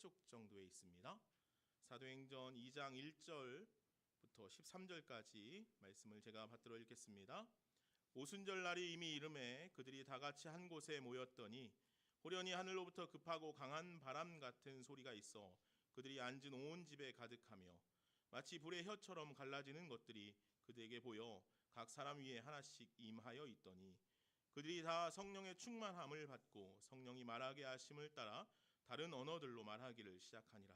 쪽 정도에 있습니다. 사도행전 2장 1절부터 13절까지 말씀을 제가 받들어 읽겠습니다. 오순절 날이 이미 이름에 그들이 다 같이 한 곳에 모였더니 호련히 하늘로부터 급하고 강한 바람 같은 소리가 있어 그들이 앉은 온 집에 가득하며 마치 불의 혀처럼 갈라지는 것들이 그들에게 보여 각 사람 위에 하나씩 임하여 있더니 그들이 다 성령의 충만함을 받고 성령이 말하게 하심을 따라 다른 언어들로 말하기를 시작하니라.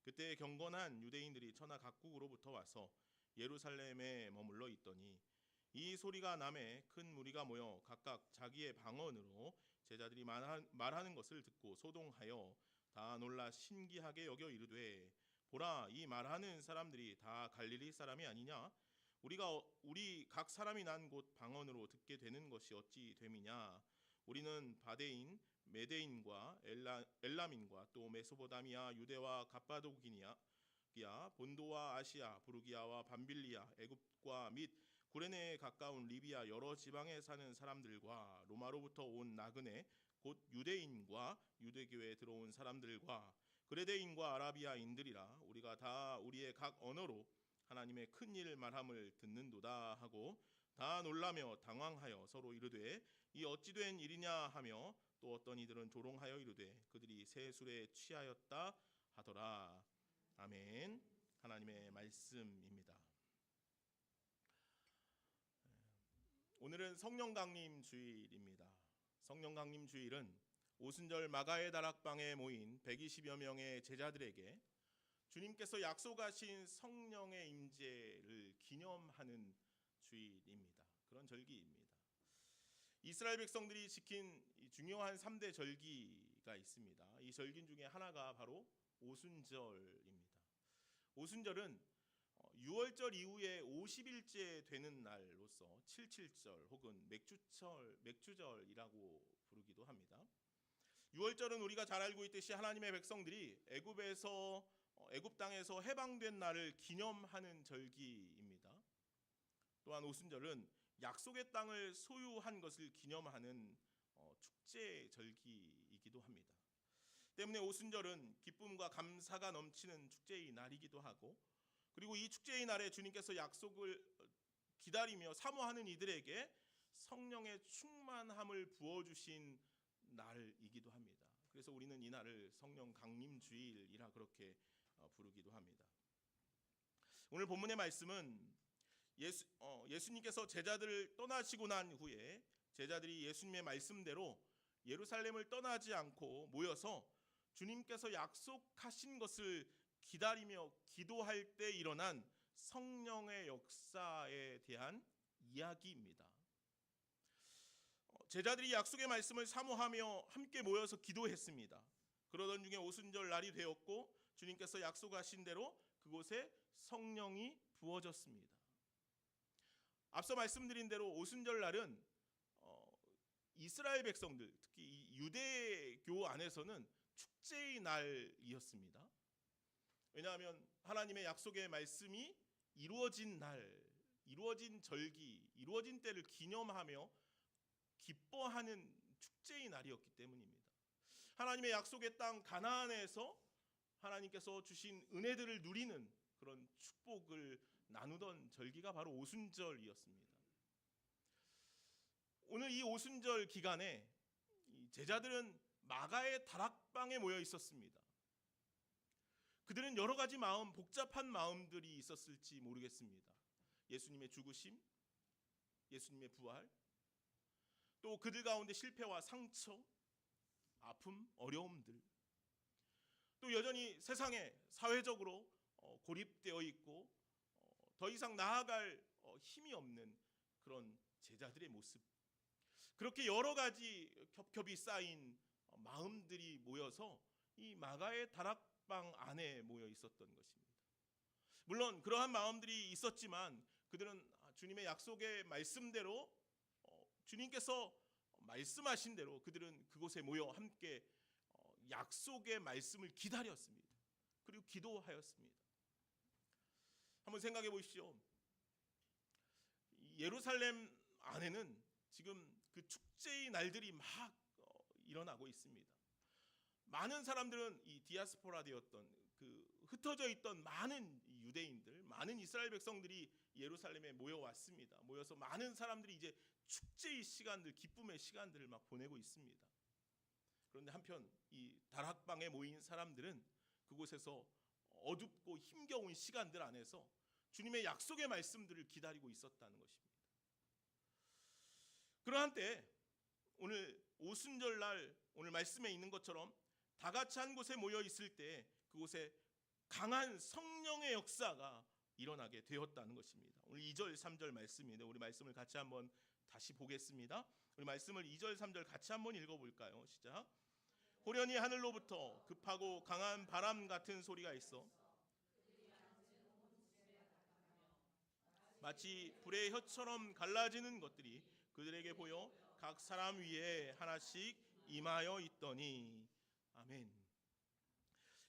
그때 경건한 유대인들이 천하 각국으로부터 와서 예루살렘에 머물러 있더니 이 소리가 남에 큰 무리가 모여 각각 자기의 방언으로 제자들이 말하는 것을 듣고 소동하여 다 놀라 신기하게 여겨 이르되 보라, 이 말하는 사람들이 다 갈릴리 사람이 아니냐? 우리 각 사람이 난 곳 방언으로 듣게 되는 것이 어찌 됨이냐? 우리는 바데인, 메데인과 엘람인과 또 메소포다미아, 유대와 갑바도기니아, 본도와 아시아, 부르기아와 밤빌리아, 애굽과 및 구레네에 가까운 리비아 여러 지방에 사는 사람들과 로마로부터 온 나그네 곧 유대인과 유대교회에 들어온 사람들과 그레데인과 아라비아인들이라 우리가 다 우리의 각 언어로 하나님의 큰 일 말함을 듣는도다 하고 다 놀라며 당황하여 서로 이르되 이 어찌 된 일이냐 하며 또 어떤 이들은 조롱하여 이르되 그들이 새 술에 취하였다 하더라. 아멘. 하나님의 말씀입니다. 오늘은 성령 강림 주일입니다. 성령 강림 주일은 오순절 마가의 다락방에 모인 120여 명의 제자들에게 주님께서 약속하신 성령의 임재를 기념하는 주일입니다. 그런 절기입니다. 이스라엘 백성들이 지킨 중요한 3대 절기가 있습니다. 이 절기 중에 하나가 바로 오순절입니다. 오순절은 유월절 이후에 50일째 되는 날로서 칠칠절 혹은 맥주절이라고 부르기도 합니다. 유월절은 우리가 잘 알고 있듯이 하나님의 백성들이 애굽 땅에서 해방된 날을 기념하는 절기입니다. 또한 오순절은 약속의 땅을 소유한 것을 기념하는 축제 절기이기도 합니다. 때문에 오순절은 기쁨과 감사가 넘치는 축제의 날이기도 하고 그리고 이 축제의 날에 주님께서 약속을 기다리며 사모하는 이들에게 성령의 충만함을 부어주신 날이기도 합니다. 그래서 우리는 이 날을 성령 강림 주일이라 그렇게 부르기도 합니다. 오늘 본문의 말씀은 예수님께서 제자들을 떠나시고 난 후에 제자들이 예수님의 말씀대로 예루살렘을 떠나지 않고 모여서 주님께서 약속하신 것을 기다리며 기도할 때 일어난 성령의 역사에 대한 이야기입니다. 제자들이 약속의 말씀을 사모하며 함께 모여서 기도했습니다. 그러던 중에 오순절 날이 되었고 주님께서 약속하신 대로 그곳에 성령이 부어졌습니다. 앞서 말씀드린 대로 오순절 날은 이스라엘 백성들, 특히 이 유대교 안에서는 축제의 날이었습니다. 왜냐하면 하나님의 약속의 말씀이 이루어진 날, 이루어진 절기, 이루어진 때를 기념하며 기뻐하는 축제의 날이었기 때문입니다. 하나님의 약속의 땅 가나안에서 하나님께서 주신 은혜들을 누리는 그런 축복을 나누던 절기가 바로 오순절이었습니다. 오늘 이 오순절 기간에 제자들은 마가의 다락방에 모여 있었습니다. 그들은 여러 가지 복잡한 마음들이 있었을지 모르겠습니다. 예수님의 죽으심, 예수님의 부활, 또 그들 가운데 실패와 상처, 아픔, 어려움들, 또 여전히 세상에 사회적으로 고립되어 있고 더 이상 나아갈 힘이 없는 그런 제자들의 모습, 그렇게 여러 가지 겹겹이 쌓인 마음들이 모여서 이 마가의 다락방 안에 모여 있었던 것입니다. 물론 그러한 마음들이 있었지만 그들은 주님의 약속의 말씀대로 주님께서 말씀하신 대로 그들은 그곳에 모여 함께 약속의 말씀을 기다렸습니다. 그리고 기도하였습니다. 한번 생각해 보십시오. 예루살렘 안에는 지금 그 축제의 날들이 막 일어나고 있습니다. 많은 사람들은 이 디아스포라 되었던 그 흩어져 있던 많은 유대인들, 많은 이스라엘 백성들이 예루살렘에 모여왔습니다. 모여서 많은 사람들이 이제 축제의 시간들, 기쁨의 시간들을 막 보내고 있습니다. 그런데 한편 이 다락방에 모인 사람들은 그곳에서 어둡고 힘겨운 시간들 안에서 주님의 약속의 말씀들을 기다리고 있었다는 것입니다. 그러한 때 오늘 오순절 날 오늘 말씀에 있는 것처럼 다 같이 한 곳에 모여 있을 때 그곳에 강한 성령의 역사가 일어나게 되었다는 것입니다. 오늘 2절 3절 말씀인데 우리 말씀을 같이 한번 다시 보겠습니다. 우리 말씀을 2절 3절 같이 한번 읽어볼까요? 시작. 호련히 하늘로부터 급하고 강한 바람 같은 소리가 있어 마치 불의 혀처럼 갈라지는 것들이 그들에게 보여 각 사람 위에 하나씩 임하여 있더니. 아멘.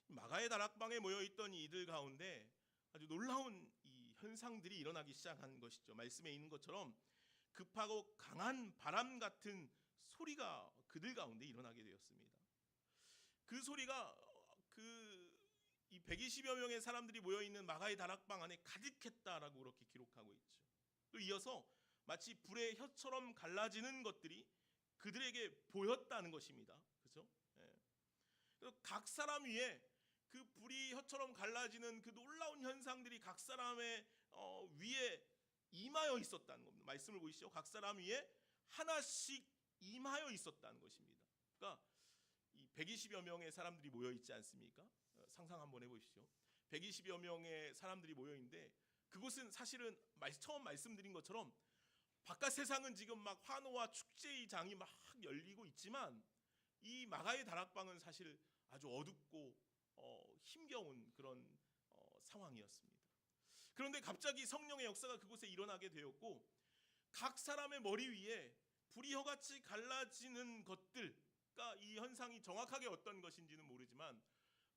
마가의 다락방에 모여있던 이들 가운데 아주 놀라운 이 현상들이 일어나기 시작한 것이죠. 말씀에 있는 것처럼 급하고 강한 바람 같은 소리가 그들 가운데 일어나게 되었습니다. 그 소리가 이 120여 명의 사람들이 모여있는 마가의 다락방 안에 가득했다라고 그렇게 기록하고 있죠. 또 이어서 마치 불의 혀처럼 갈라지는 것들이 그들에게 보였다는 것입니다. 그렇죠? 그래서 각 사람 위에 그 불이 혀처럼 갈라지는 그 놀라운 현상들이 각 사람의 위에 임하여 있었다는 겁니다. 말씀을 보시죠. 각 사람 위에 하나씩 임하여 있었다는 것입니다. 그러니까 이 120여 명의 사람들이 모여 있지 않습니까? 상상 한번 해보시죠. 120여 명의 사람들이 모여 있는데 그곳은 사실은 처음 말씀드린 것처럼 바깥 세상은 지금 막 환호와 축제의 장이 막 열리고 있지만 이 마가의 다락방은 사실 아주 어둡고 힘겨운 그런 상황이었습니다. 그런데 갑자기 성령의 역사가 그곳에 일어나게 되었고 각 사람의 머리 위에 불이 혀같이 갈라지는 것들, 그러니까 이 현상이 정확하게 어떤 것인지는 모르지만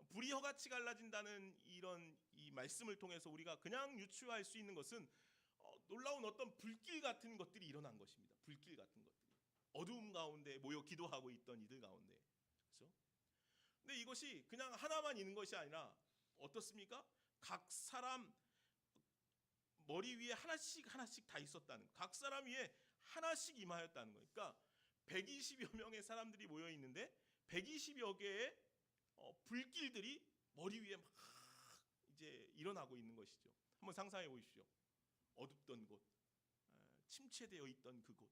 불이 혀같이 갈라진다는 이런 이 말씀을 통해서 우리가 그냥 유추할 수 있는 것은 놀라운 어떤 불길 같은 것들이 일어난 것입니다. 불길 같은 것들이 어두움 가운데 모여 기도하고 있던 이들 가운데. 그렇죠? 근데 이것이 그냥 하나만 있는 것이 아니라 어떻습니까? 각 사람 머리 위에 하나씩 하나씩 다 있었다는, 각 사람 위에 하나씩 임하였다는 거예요. 그러니까 120여 명의 사람들이 모여 있는데 120여 개의 불길들이 머리 위에 막 이제 일어나고 있는 것이죠. 한번 상상해 보십시오. 어둡던 곳, 침체되어 있던 그곳,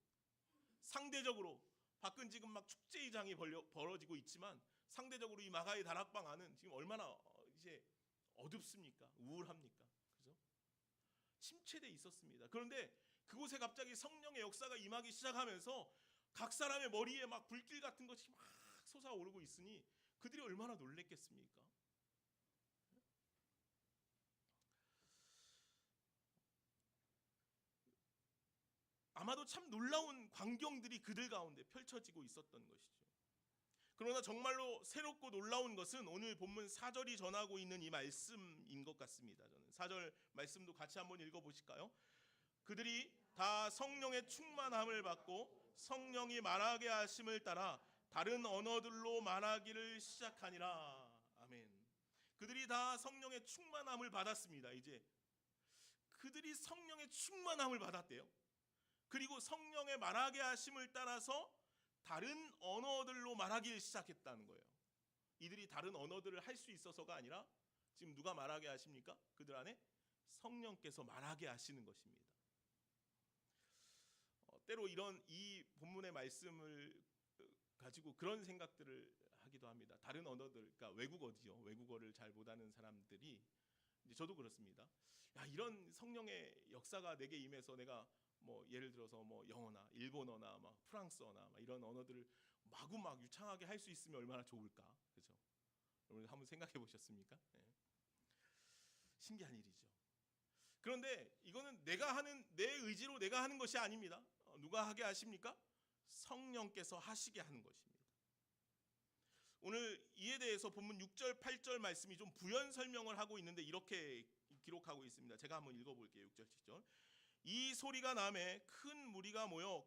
상대적으로 밖은 지금 막 축제의 장이 벌어지고 있지만 상대적으로 이 마가의 다락방 안은 지금 얼마나 이제 어둡습니까? 우울합니까? 그죠? 침체돼 있었습니다. 그런데 그곳에 갑자기 성령의 역사가 임하기 시작하면서 각 사람의 머리에 막 불길 같은 것이 막 솟아오르고 있으니 그들이 얼마나 놀랬겠습니까? 아마도 참 놀라운 광경들이 그들 가운데 펼쳐지고 있었던 것이죠. 그러나 정말로 새롭고 놀라운 것은 오늘 본문 4절이 전하고 있는 이 말씀인 것 같습니다. 저는 4절 말씀도 같이 한번 읽어보실까요? 그들이 다 성령의 충만함을 받고 성령이 말하게 하심을 따라 다른 언어들로 말하기를 시작하니라. 아멘. 그들이 다 성령의 충만함을 받았습니다. 이제 그들이 성령의 충만함을 받았대요. 그리고 성령의 말하게 하심을 따라서 다른 언어들로 말하기 시작했다는 거예요. 이들이 다른 언어들을 할 수 있어서가 아니라 지금 누가 말하게 하십니까? 그들 안에 성령께서 말하게 하시는 것입니다. 때로 이 본문의 말씀을 가지고 그런 생각들을 하기도 합니다. 다른 언어들, 그러니까 외국어죠. 외국어를 잘 못하는 사람들이, 이제 저도 그렇습니다. 야, 이런 성령의 역사가 내게 임해서 내가 뭐 예를 들어서 뭐 영어나 일본어나 막 프랑스어나 막 이런 언어들을 마구 막 유창하게 할 수 있으면 얼마나 좋을까, 그렇죠? 여러분 한번 생각해 보셨습니까? 네. 신기한 일이죠. 그런데 이거는 내가 하는, 내 의지로 내가 하는 것이 아닙니다. 누가 하게 하십니까? 성령께서 하시게 하는 것입니다. 오늘 이에 대해서 본문 6절 8절 말씀이 좀 부연 설명을 하고 있는데 이렇게 기록하고 있습니다. 제가 한번 읽어볼게요. 6절 7절. 이 소리가 나매 큰 무리가 모여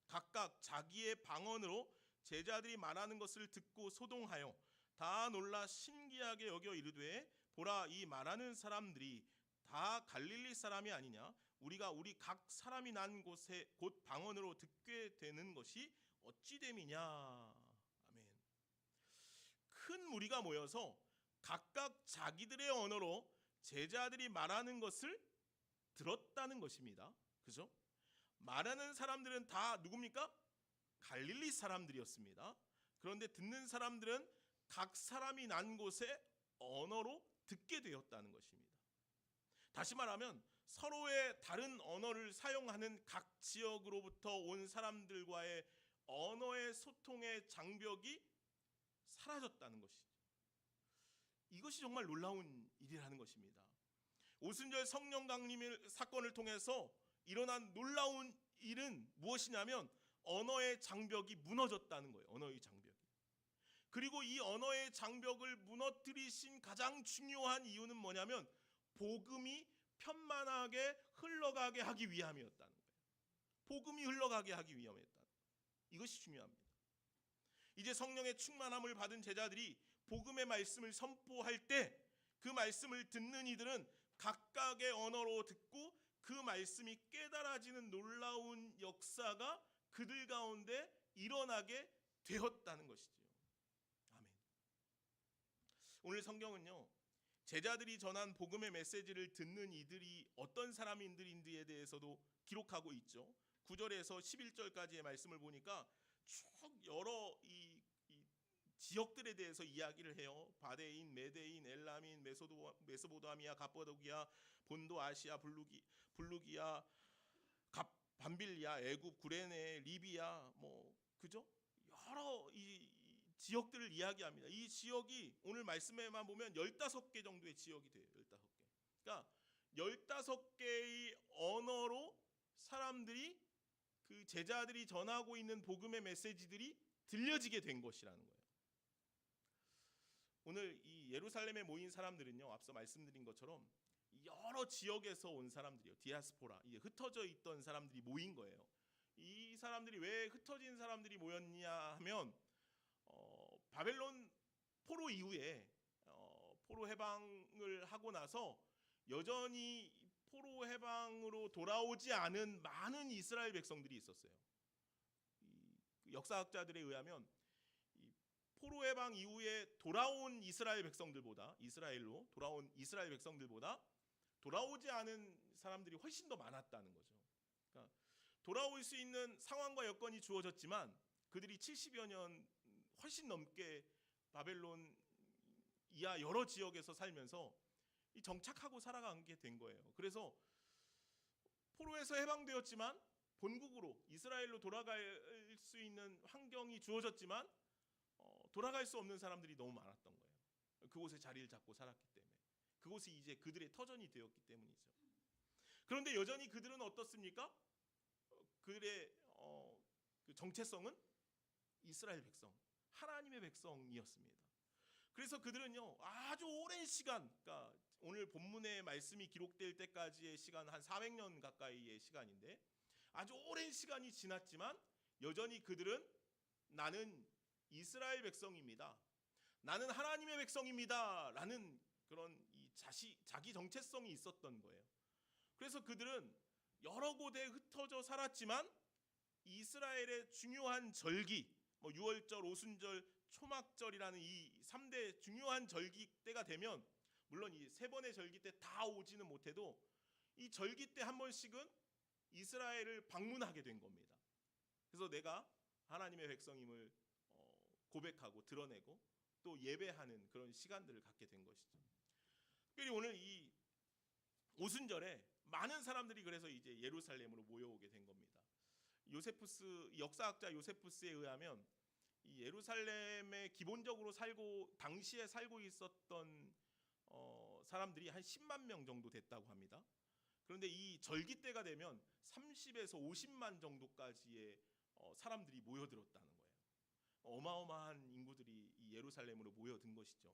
각각 자기의 방언으로 제자들이 말하는 것을 듣고 소동하여 다 놀라 신기하게 여겨 이르되 보라 이 말하는 사람들이 다 갈릴리 사람이 아니냐 우리가 우리 각 사람이 난 곳에 곧 방언으로 듣게 되는 것이 어찌 됨이냐. 아멘. 큰 무리가 모여서 각각 자기들의 언어로 제자들이 말하는 것을 들었다는 것입니다. 그죠? 말하는 사람들은 다 누굽니까? 갈릴리 사람들이었습니다. 그런데 듣는 사람들은 각 사람이 난 곳의 언어로 듣게 되었다는 것입니다. 다시 말하면 서로의 다른 언어를 사용하는 각 지역으로부터 온 사람들과의 언어의 소통의 장벽이 사라졌다는 것이죠. 이것이 정말 놀라운 일이라는 것입니다. 오순절 성령 강림 사건을 통해서 일어난 놀라운 일은 무엇이냐면 언어의 장벽이 무너졌다는 거예요. 언어의 장벽이. 그리고 이 언어의 장벽을 무너뜨리신 가장 중요한 이유는 뭐냐면 복음이 편만하게 흘러가게 하기 위함이었다는 거예요. 복음이 흘러가게 하기 위함이었다. 이것이 중요합니다. 이제 성령의 충만함을 받은 제자들이 복음의 말씀을 선포할 때 그 말씀을 듣는 이들은 각각의 언어로 듣고 그 말씀이 깨달아지는 놀라운 역사가 그들 가운데 일어나게 되었다는 것이죠. 아멘. 오늘 성경은요, 제자들이 전한 복음의 메시지를 듣는 이들이 어떤 사람인들인지에 대해서도 기록하고 있죠. 9절에서 11절까지의 말씀을 보니까 쭉 여러 이 지역들에 대해서 이야기를 해요. 바데인, 메데인, 엘라민, 메소포타미아, 갑바도기아, 본도 아시아, 블루기아, 밤빌리아, 애굽, 구레네, 리비아, 그죠? 여러 이 지역들을 이야기합니다. 이 지역이 오늘 말씀에만 보면 15개 정도의 지역이 돼요. 15개. 그러니까 15개의 언어로 사람들이 그 제자들이 전하고 있는 복음의 메시지들이 들려지게 된 것이라는 거예요. 오늘 이 예루살렘에 모인 사람들은요, 앞서 말씀드린 것처럼 여러 지역에서 온 사람들이요, 디아스포라, 이제 흩어져 있던 사람들이 모인 거예요. 이 사람들이 왜 흩어진 사람들이 모였냐 하면 바벨론 포로 이후에 포로 해방을 하고 나서 여전히 포로 해방으로 돌아오지 않은 많은 이스라엘 백성들이 있었어요. 역사학자들에 의하면 포로 해방 이후에 돌아온 이스라엘 백성들보다 이스라엘로 돌아온 이스라엘 백성들보다 돌아오지 않은 사람들이 훨씬 더 많았다는 거죠. 그러니까 돌아올 수 있는 상황과 여건이 주어졌지만 그들이 70여 년 훨씬 넘게 바벨론 이하 여러 지역에서 살면서 정착하고 살아가게 된 거예요. 그래서 포로에서 해방되었지만 본국으로 이스라엘로 돌아갈 수 있는 환경이 주어졌지만 돌아갈 수 없는 사람들이 너무 많았던 거예요. 그곳에 자리를 잡고 살았기 때문에. 그곳이 이제 그들의 터전이 되었기 때문이죠. 그런데 여전히 그들은 어떻습니까? 그들의 그 정체성은 이스라엘 백성, 하나님의 백성이었습니다. 그래서 그들은요, 아주 오랜 시간, 그러니까 오늘 본문의 말씀이 기록될 때까지의 시간 한 400년 가까이의 시간인데 아주 오랜 시간이 지났지만 여전히 그들은 나는 이스라엘 백성입니다, 나는 하나님의 백성입니다 라는 그런 자기 정체성이 있었던 거예요. 그래서 그들은 여러 곳에 흩어져 살았지만 이스라엘의 중요한 절기, 유월절, 오순절, 초막절이라는 이 3대 중요한 절기 때가 되면, 물론 이 3번의 절기 때 다 오지는 못해도 이 절기 때 한 번씩은 이스라엘을 방문하게 된 겁니다. 그래서 내가 하나님의 백성임을 고백하고 드러내고 또 예배하는 그런 시간들을 갖게 된 것이죠. 특별히 오늘 이 오순절에 많은 사람들이 그래서 이제 예루살렘으로 모여오게 된 겁니다. 역사학자 요세푸스에 의하면 이 예루살렘에 기본적으로 당시에 살고 있었던 사람들이 한 10만 명 정도 됐다고 합니다. 그런데 이 절기 때가 되면 30에서 50만 정도까지의 사람들이 모여들었다는 거예요. 어마어마한 인구들이 이 예루살렘으로 모여든 것이죠.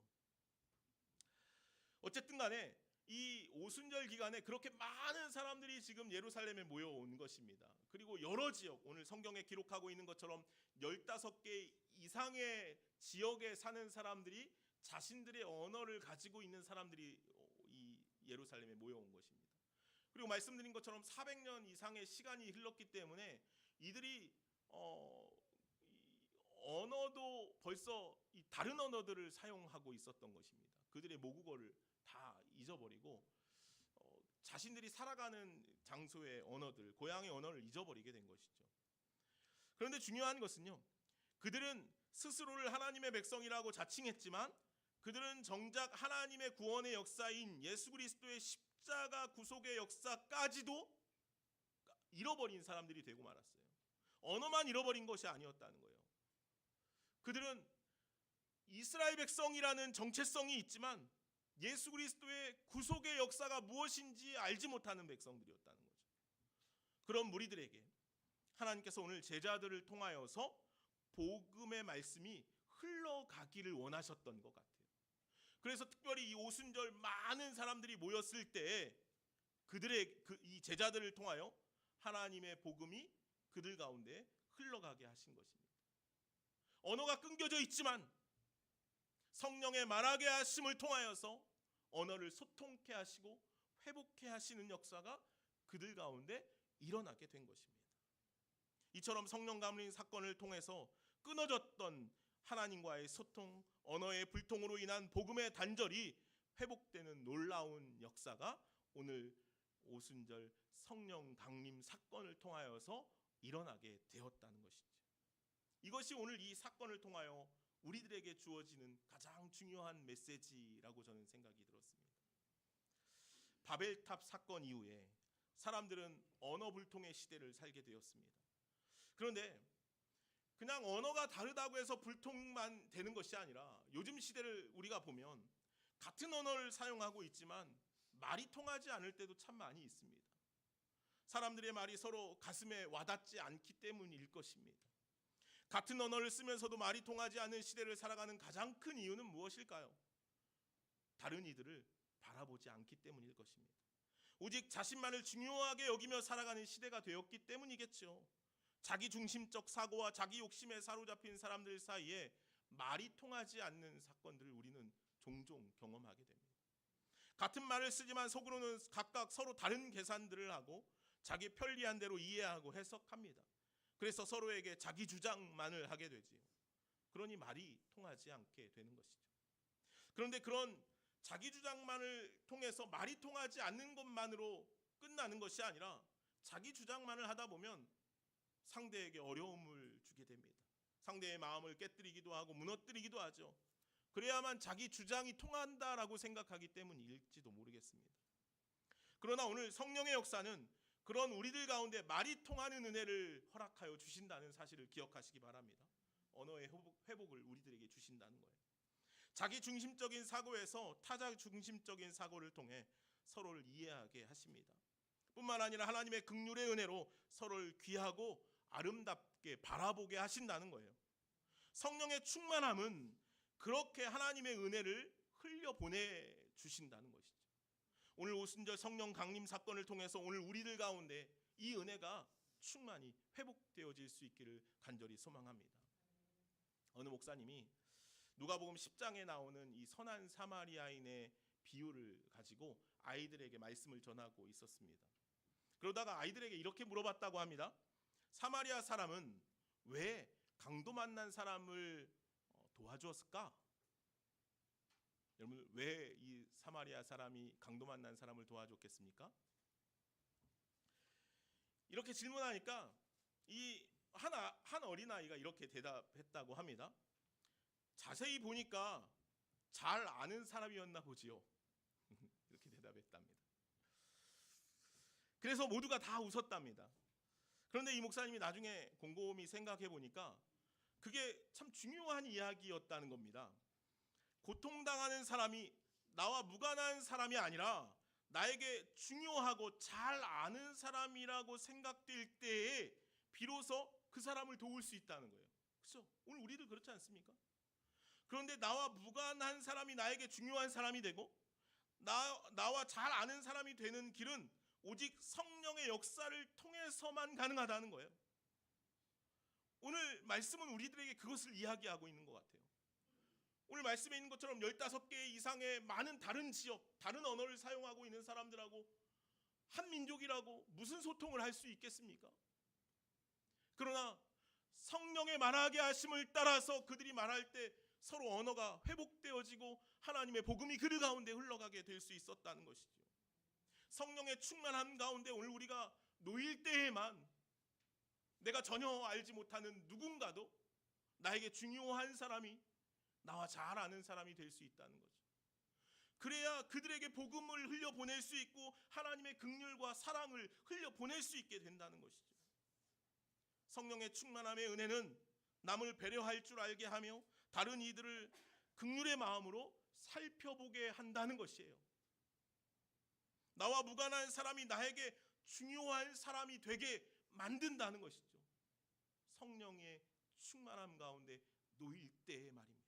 어쨌든 간에 이 오순절 기간에 그렇게 많은 사람들이 지금 예루살렘에 모여온 것입니다. 그리고 여러 지역, 오늘 성경에 기록하고 있는 것처럼 15개 이상의 지역에 사는 사람들이 자신들의 언어를 가지고 있는 사람들이 이 예루살렘에 모여온 것입니다. 그리고 말씀드린 것처럼 400년 이상의 시간이 흘렀기 때문에 이들이 언어도 벌써 이 다른 언어들을 사용하고 있었던 것입니다. 그들의 모국어를 다 잊어버리고 자신들이 살아가는 장소의 언어들, 고향의 언어를 잊어버리게 된 것이죠. 그런데 중요한 것은요, 그들은 스스로를 하나님의 백성이라고 자칭했지만 그들은 정작 하나님의 구원의 역사인 예수 그리스도의 십자가 구속의 역사까지도 잃어버린 사람들이 되고 말았어요. 언어만 잃어버린 것이 아니었다는 거예요. 그들은 이스라엘 백성이라는 정체성이 있지만 예수 그리스도의 구속의 역사가 무엇인지 알지 못하는 백성들이었다는 거죠. 그런 무리들에게 하나님께서 오늘 제자들을 통하여서 복음의 말씀이 흘러가기를 원하셨던 것 같아요. 그래서 특별히 이 오순절 많은 사람들이 모였을 때 그들의 이 제자들을 통하여 하나님의 복음이 그들 가운데 흘러가게 하신 것입니다. 언어가 끊겨져 있지만 성령의 말하게 하심을 통하여서 언어를 소통케 하시고 회복케 하시는 역사가 그들 가운데 일어나게 된 것입니다. 이처럼 성령 감림 사건을 통해서 끊어졌던 하나님과의 소통, 언어의 불통으로 인한 복음의 단절이 회복되는 놀라운 역사가 오늘 오순절 성령 강림 사건을 통하여서 일어나게 되었다는 것이죠. 이것이 오늘 이 사건을 통하여 우리들에게 주어지는 가장 중요한 메시지라고 저는 생각이 들었습니다. 바벨탑 사건 이후에 사람들은 언어 불통의 시대를 살게 되었습니다. 그런데 그냥 언어가 다르다고 해서 불통만 되는 것이 아니라 요즘 시대를 우리가 보면 같은 언어를 사용하고 있지만 말이 통하지 않을 때도 참 많이 있습니다. 사람들의 말이 서로 가슴에 와닿지 않기 때문일 것입니다. 같은 언어를 쓰면서도 말이 통하지 않는 시대를 살아가는 가장 큰 이유는 무엇일까요? 다른 이들을 바라보지 않기 때문일 것입니다. 오직 자신만을 중요하게 여기며 살아가는 시대가 되었기 때문이겠죠. 자기 중심적 사고와 자기 욕심에 사로잡힌 사람들 사이에 말이 통하지 않는 사건들을 우리는 종종 경험하게 됩니다. 같은 말을 쓰지만 속으로는 각각 서로 다른 계산들을 하고 자기 편리한 대로 이해하고 해석합니다. 그래서 서로에게 자기 주장만을 하게 되지요. 그러니 말이 통하지 않게 되는 것이죠. 그런데 그런 자기 주장만을 통해서 말이 통하지 않는 것만으로 끝나는 것이 아니라 자기 주장만을 하다 보면 상대에게 어려움을 주게 됩니다. 상대의 마음을 깨뜨리기도 하고 무너뜨리기도 하죠. 그래야만 자기 주장이 통한다라고 생각하기 때문일지도 모르겠습니다. 그러나 오늘 성령의 역사는 그런 우리들 가운데 말이 통하는 은혜를 허락하여 주신다는 사실을 기억하시기 바랍니다. 언어의 회복을 우리들에게 주신다는 거예요. 자기 중심적인 사고에서 타자 중심적인 사고를 통해 서로를 이해하게 하십니다. 뿐만 아니라 하나님의 긍휼의 은혜로 서로를 귀하고 아름답게 바라보게 하신다는 거예요. 성령의 충만함은 그렇게 하나님의 은혜를 흘려보내 주신다는 것이죠. 오늘 오순절 성령 강림 사건을 통해서 오늘 우리들 가운데 이 은혜가 충만히 회복되어질 수 있기를 간절히 소망합니다. 어느 목사님이 누가복음 10장에 나오는 이 선한 사마리아인의 비유를 가지고 아이들에게 말씀을 전하고 있었습니다. 그러다가 아이들에게 이렇게 물어봤다고 합니다. 사마리아 사람은 왜 강도 만난 사람을 도와주었을까? 여러분, 왜 이 사마리아 사람이 강도 만난 사람을 도와줬겠습니까? 이렇게 질문하니까 이 한 어린아이가 이렇게 대답했다고 합니다. 자세히 보니까 잘 아는 사람이었나 보지요. 이렇게 대답했답니다. 그래서 모두가 다 웃었답니다. 그런데 이 목사님이 나중에 곰곰이 생각해 보니까 그게 참 중요한 이야기였다는 겁니다. 고통당하는 사람이 나와 무관한 사람이 아니라 나에게 중요하고 잘 아는 사람이라고 생각될 때에 비로소 그 사람을 도울 수 있다는 거예요. 그렇죠? 오늘 우리도 그렇지 않습니까? 그런데 나와 무관한 사람이 나에게 중요한 사람이 되고 나와 잘 아는 사람이 되는 길은 오직 성령의 역사를 통해서만 가능하다는 거예요. 오늘 말씀은 우리들에게 그것을 이야기하고 있는 것 같아요. 오늘 말씀에 있는 것처럼 15개 이상의 많은 다른 지역, 다른 언어를 사용하고 있는 사람들하고 한 민족이라고 무슨 소통을 할 수 있겠습니까? 그러나 성령의 말하게 하심을 따라서 그들이 말할 때 서로 언어가 회복되어지고 하나님의 복음이 그들 가운데 흘러가게 될 수 있었다는 것이죠. 성령의 충만함 가운데 오늘 우리가 놓일 때에만 내가 전혀 알지 못하는 누군가도 나에게 중요한 사람이, 나와 잘 아는 사람이 될 수 있다는 거죠. 그래야 그들에게 복음을 흘려보낼 수 있고 하나님의 긍휼과 사랑을 흘려보낼 수 있게 된다는 것이죠. 성령의 충만함의 은혜는 남을 배려할 줄 알게 하며 다른 이들을 긍휼의 마음으로 살펴보게 한다는 것이에요. 나와 무관한 사람이 나에게 중요한 사람이 되게 만든다는 것이죠. 성령의 충만함 가운데 놓일 때의 말입니다.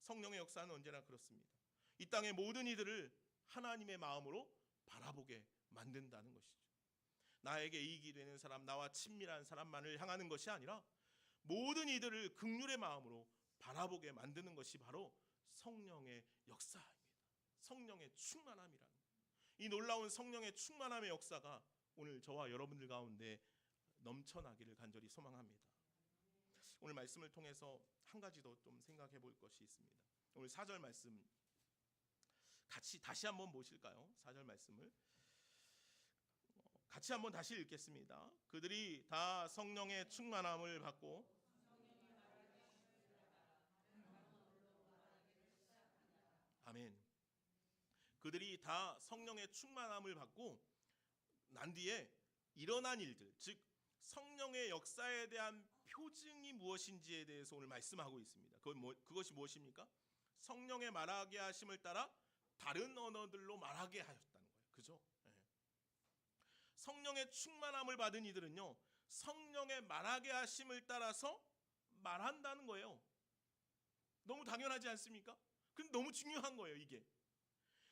성령의 역사는 언제나 그렇습니다. 이 땅의 모든 이들을 하나님의 마음으로 바라보게 만든다는 것이죠. 나에게 이익이 되는 사람, 나와 친밀한 사람만을 향하는 것이 아니라 모든 이들을 긍휼의 마음으로 바라보게 만드는 것이 바로 성령의 역사입니다. 성령의 충만함이라는 것. 이 놀라운 성령의 충만함의 역사가 오늘 저와 여러분들 가운데 넘쳐나기를 간절히 소망합니다. 오늘 말씀을 통해서 한 가지 더 좀 생각해 볼 것이 있습니다. 오늘 4절 말씀 같이 다시 한번 보실까요? 4절 말씀을 같이 한번 다시 읽겠습니다. 그들이 다 성령의 충만함을 받고 아멘. 그들이 다 성령의 충만함을 받고 난 뒤에 일어난 일들, 즉 성령의 역사에 대한 표징이 무엇인지에 대해서 오늘 말씀하고 있습니다. 그것이 무엇입니까? 성령의 말하게 하심을 따라 다른 언어들로 말하게 하였다는 거예요. 그죠? 네. 성령의 충만함을 받은 이들은요, 성령의 말하게 하심을 따라서 말한다는 거예요. 너무 당연하지 않습니까? 근데 너무 중요한 거예요, 이게.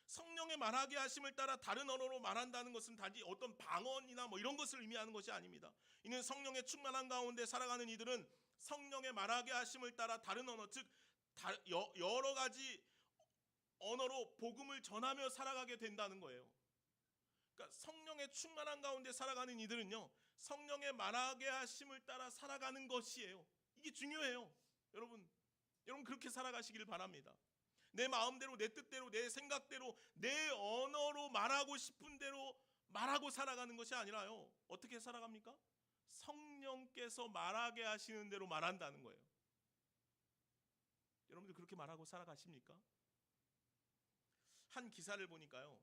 성령의 말하게 하심을 따라 다른 언어로 말한다는 것은 단지 어떤 방언이나 뭐 이런 것을 의미하는 것이 아닙니다. 이는 성령의 충만한 가운데 살아가는 이들은 성령의 말하게 하심을 따라 다른 언어, 즉 여러 가지 언어로 복음을 전하며 살아가게 된다는 거예요. 그러니까 성령의 충만한 가운데 살아가는 이들은요, 성령의 말하게 하심을 따라 살아가는 것이에요. 이게 중요해요. 여러분 그렇게 살아가시길 바랍니다. 내 마음대로, 내 뜻대로, 내 생각대로, 내 언어로 말하고 싶은 대로 말하고 살아가는 것이 아니라요, 어떻게 살아갑니까? 성령께서 말하게 하시는 대로 말한다는 거예요. 여러분들 그렇게 말하고 살아가십니까? 한 기사를 보니까요,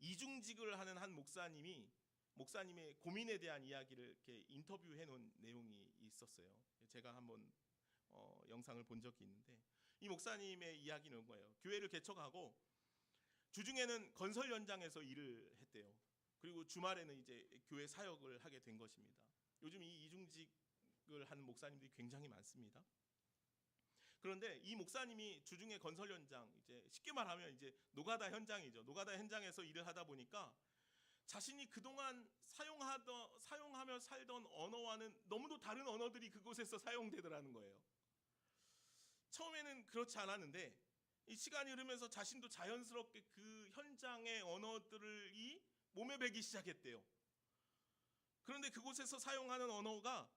이중직을 하는 한 목사님의 고민에 대한 이야기를 이렇게 인터뷰해 놓은 내용이 있었어요. 제가 한번 영상을 본 적이 있는데, 이 목사님의 이야기는 거예요. 교회를 개척하고 주중에는 건설 현장에서 일을 했대요. 그리고 주말에는 이제 교회 사역을 하게 된 것입니다. 요즘 이 이중직을 하는 목사님들이 굉장히 많습니다. 그런데 이 목사님이 주중에 건설 현장, 이제 쉽게 말하면 이제 노가다 현장이죠. 노가다 현장에서 일을 하다 보니까 자신이 그동안 사용하며 살던 언어와는 너무도 다른 언어들이 그곳에서 사용되더라는 거예요. 처음에는 그렇지 않았는데 이 시간이 흐르면서 자신도 자연스럽게 그 현장의 언어들이 몸에 배기 시작했대요. 그런데 그곳에서 사용하는 언어가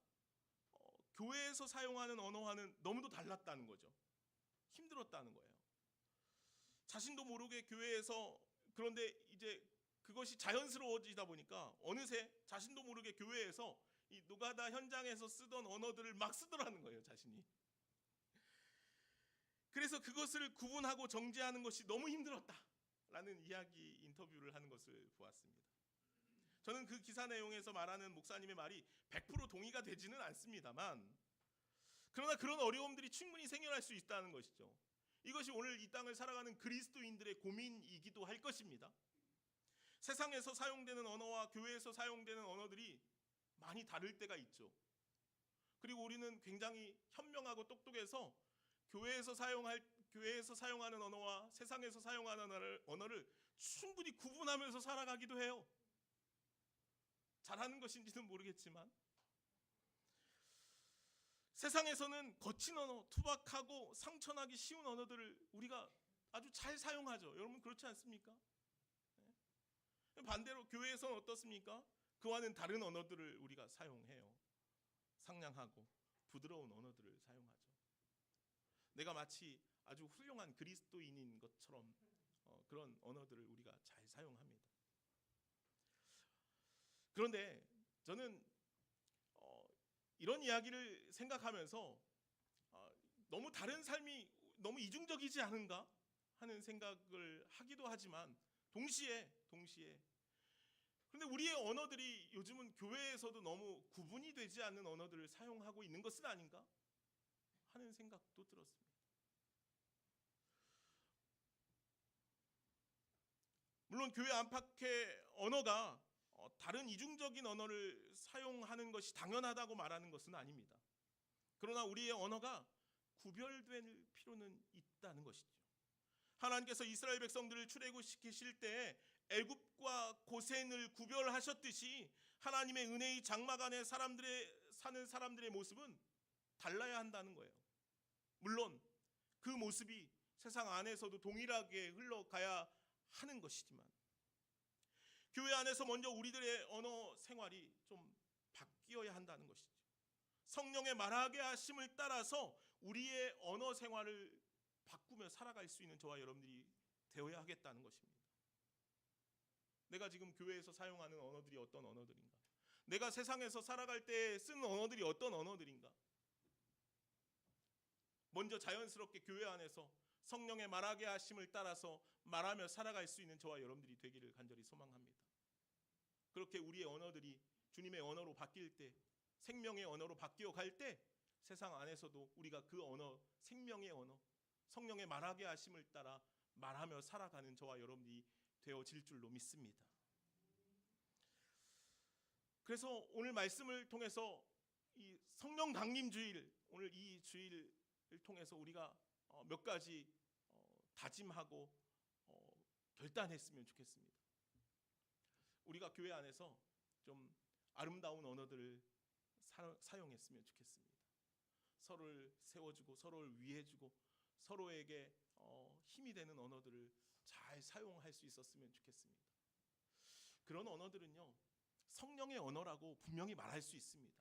교회에서 사용하는 언어와는 너무도 달랐다는 거죠. 힘들었다는 거예요. 자신도 모르게 교회에서, 그런데 이제 그것이 자연스러워지다 보니까 어느새 자신도 모르게 교회에서 이 노가다 현장에서 쓰던 언어들을 막 쓰더라는 거예요, 자신이. 그래서 그것을 구분하고 정제하는 것이 너무 힘들었다라는 이야기, 인터뷰를 하는 것을 보았습니다. 저는 그 기사 내용에서 말하는 목사님의 말이 100% 동의가 되지는 않습니다만, 그러나 그런 어려움들이 충분히 생겨날 수 있다는 것이죠. 이것이 오늘 이 땅을 살아가는 그리스도인들의 고민이기도 할 것입니다. 세상에서 사용되는 언어와 교회에서 사용되는 언어들이 많이 다를 때가 있죠. 그리고 우리는 굉장히 현명하고 똑똑해서 교회에서 사용하는 언어와 세상에서 사용하는 언어를 충분히 구분하면서 살아가기도 해요. 잘하는 것인지는 모르겠지만, 세상에서는 거친 언어, 투박하고 상처나기 쉬운 언어들을 우리가 아주 잘 사용하죠. 여러분 그렇지 않습니까? 반대로 교회에서는 어떻습니까? 그와는 다른 언어들을 우리가 사용해요. 상냥하고 부드러운 언어들을 사용하죠. 내가 마치 아주 훌륭한 그리스도인인 것처럼 그런 언어들을 우리가 잘 사용합니다. 그런데 저는 이런 이야기를 생각하면서 너무 다른 삶이 너무 이중적이지 않은가 하는 생각을 하기도 하지만 동시에 그런데 우리의 언어들이 요즘은 교회에서도 너무 구분이 되지 않는 언어들을 사용하고 있는 것은 아닌가 하는 생각도 들었습니다. 물론 교회 안팎의 언어가 다른 이중적인 언어를 사용하는 것이 당연하다고 말하는 것은 아닙니다. 그러나 우리의 언어가 구별될 필요는 있다는 것이죠. 하나님께서 이스라엘 백성들을 출애굽시키실 때 애굽과 고센을 구별하셨듯이 하나님의 은혜의 장막 안에 사는 사람들의 모습은 달라야 한다는 거예요. 물론 그 모습이 세상 안에서도 동일하게 흘러가야 하는 것이지만 교회 안에서 먼저 우리들의 언어 생활이 좀 바뀌어야 한다는 것이죠. 성령의 말하게 하심을 따라서 우리의 언어 생활을 바꾸며 살아갈 수 있는 저와 여러분들이 되어야 하겠다는 것입니다. 내가 지금 교회에서 사용하는 언어들이 어떤 언어들인가? 내가 세상에서 살아갈 때 쓰는 언어들이 어떤 언어들인가? 먼저 자연스럽게 교회 안에서 성령의 말하게 하심을 따라서 말하며 살아갈 수 있는 저와 여러분들이 되기를 간절히 소망합니다. 그렇게 우리의 언어들이 주님의 언어로 바뀔 때, 생명의 언어로 바뀌어 갈 때 세상 안에서도 우리가 그 언어, 생명의 언어, 성령의 말하게 하심을 따라 말하며 살아가는 저와 여러분들이 되어질 줄로 믿습니다. 그래서 오늘 말씀을 통해서 이 성령 강림 주일, 오늘 이 주일을 통해서 우리가 몇 가지 다짐하고 결단했으면 좋겠습니다. 우리가 교회 안에서 좀 아름다운 언어들을 사용했으면 좋겠습니다. 서로를 세워주고 서로를 위해주고 서로에게 힘이 되는 언어들을 잘 사용할 수 있었으면 좋겠습니다. 그런 언어들은요, 성령의 언어라고 분명히 말할 수 있습니다.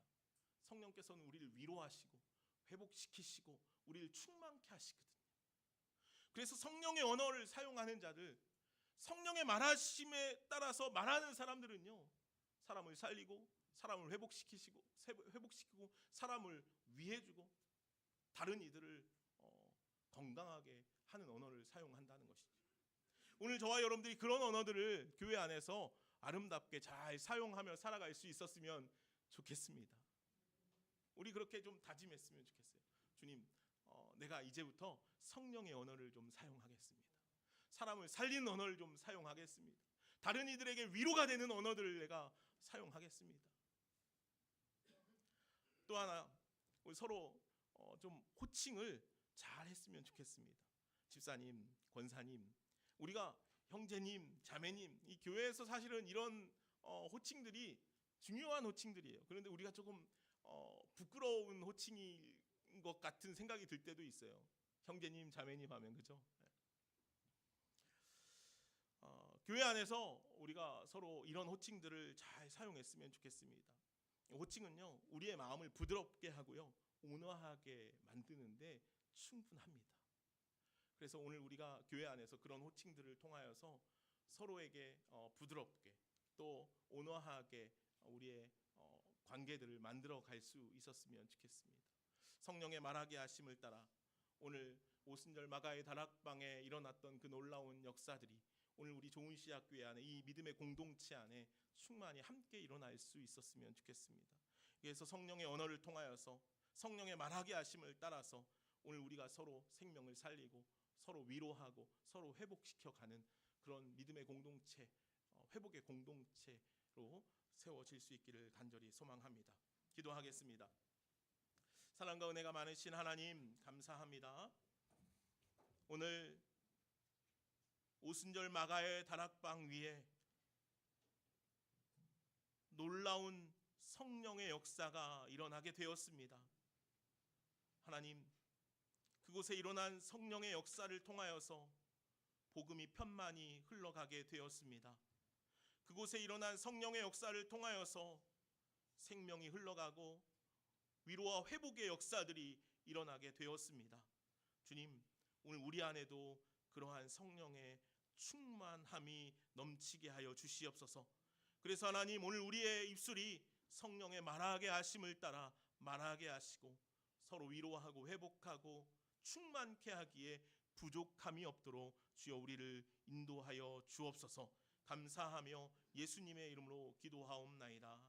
성령께서는 우리를 위로하시고 회복시키시고 우리를 충만케 하시거든요. 그래서 성령의 언어를 사용하는 자들, 성령의 말하심에 따라서 말하는 사람들은요, 사람을 살리고 사람을 회복시키고 사람을 위해주고 다른 이들을 건강하게 하는 언어를 사용한다는 것이죠. 오늘 저와 여러분들이 그런 언어들을 교회 안에서 아름답게 잘 사용하며 살아갈 수 있었으면 좋겠습니다. 우리 그렇게 좀 다짐했으면 좋겠어요. 주님, 내가 이제부터 성령의 언어를 좀 사용하겠습니다. 사람을 살리는 언어를 좀 사용하겠습니다. 다른 이들에게 위로가 되는 언어들을 내가 사용하겠습니다. 또 하나, 우리 서로 좀 호칭을 잘 했으면 좋겠습니다. 집사님, 권사님, 우리가 형제님, 자매님, 이 교회에서 사실은 이런 호칭들이 중요한 호칭들이에요. 그런데 우리가 조금 부끄러운 호칭인 것 같은 생각이 들 때도 있어요. 형제님, 자매님 하면, 그죠? 교회 안에서 우리가 서로 이런 호칭들을 잘 사용했으면 좋겠습니다. 호칭은요, 우리의 마음을 부드럽게 하고요, 온화하게 만드는데 충분합니다. 그래서 오늘 우리가 교회 안에서 그런 호칭들을 통하여서 서로에게 부드럽게 또 온화하게 우리의 관계들을 만들어 갈 수 있었으면 좋겠습니다. 성령의 말하게 하심을 따라 오늘 오순절 마가의 다락방에 일어났던 그 놀라운 역사들이 오늘 우리 좋은시학교회 안에 이 믿음의 공동체 안에 충만히 함께 일어날 수 있었으면 좋겠습니다. 그래서 성령의 언어를 통하여서 성령의 말하게 하심을 따라서 오늘 우리가 서로 생명을 살리고 서로 위로하고 서로 회복시켜가는 그런 믿음의 공동체, 회복의 공동체로 세워질 수 있기를 간절히 소망합니다. 기도하겠습니다. 사랑과 은혜가 많으신 하나님, 감사합니다. 오늘 오순절 마가의 다락방 위에 놀라운 성령의 역사가 일어나게 되었습니다. 하나님, 그곳에 일어난 성령의 역사를 통하여서 복음이 편만히 흘러가게 되었습니다. 그곳에 일어난 성령의 역사를 통하여서 생명이 흘러가고 위로와 회복의 역사들이 일어나게 되었습니다. 주님, 오늘 우리 안에도 그러한 성령의 충만함이 넘치게 하여 주시옵소서. 그래서 하나님, 오늘 우리의 입술이 성령의 말하게 하심을 따라 말하게 하시고 서로 위로하고 회복하고 충만케 하기에 부족함이 없도록 주여 우리를 인도하여 주옵소서. 감사하며 예수님의 이름으로 기도하옵나이다.